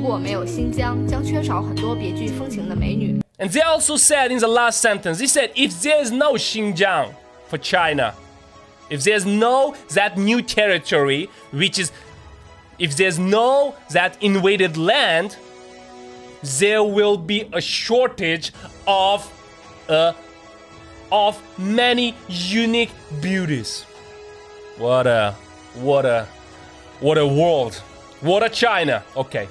果没有新疆，将缺少很多别具风情的美女。 And they also said in the last sentence, they said, if there's no Xinjiang for China, if there's no that new territory, which is, if there's no that invaded land, there will be a shortage of many unique beauties. What a world. What a China. Okay.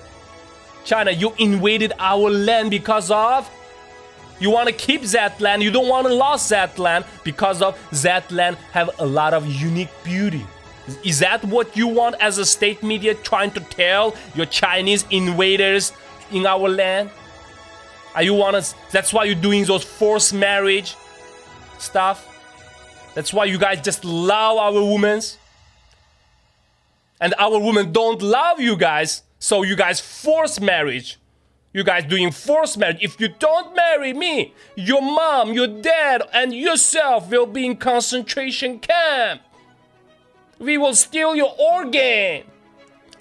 China, you invaded our land because of, you want to keep that land, you don't want to lose that land because of that land have a lot of unique beauty. Is that what you want as a state media trying to tell your Chinese invaders in our land? Are you want to, that's why you're doing those forced marriage stuff? That's why you guys just love our women? And our women don't love you guys, so you guys force marriage. You guys doing forced marriage. If you don't marry me, your mom, your dad, and yourself will be in concentration camp. We will steal your organ.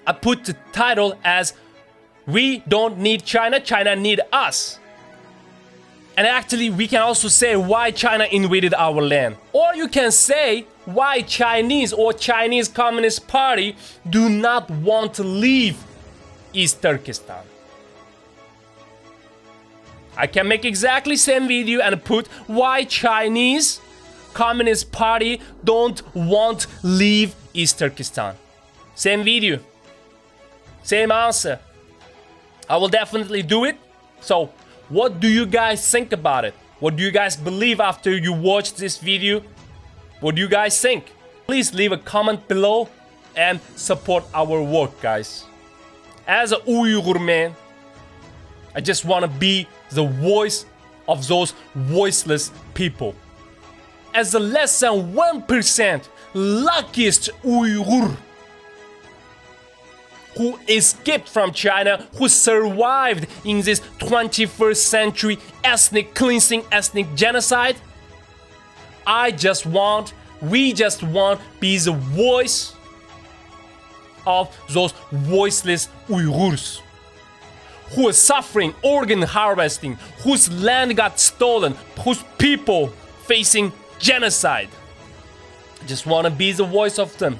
I put the title as, we don't need China, China need us. And actually, we can also say why China invaded our land. Or you can say why Chinese or Chinese Communist Party do not want to leave East Turkestan. I can make exactly same video and put why Chinese Communist Party don't want leave East Turkestan. Same video. Same answer. I will definitely do it. So, what do you guys think about it? What do you guys believe after you watch this video? What do you guys think? Please leave a comment below and support our work, guys. As a Uyghur man, I just want to be the voice of those voiceless people. As the less than 1% luckiest Uyghur who escaped from China, who survived in this 21st century ethnic cleansing, ethnic genocide, we just want be the voice of those voiceless Uyghurs who are suffering organ harvesting, whose land got stolen, whose people facing genocide. I just want to be the voice of them.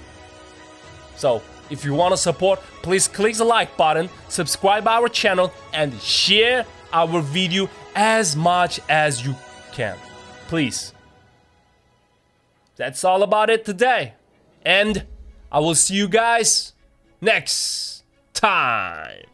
So, if you want to support, please click the like button, subscribe our channel, and share our video as much as you can. Please. That's all about it today. And I will see you guys next time.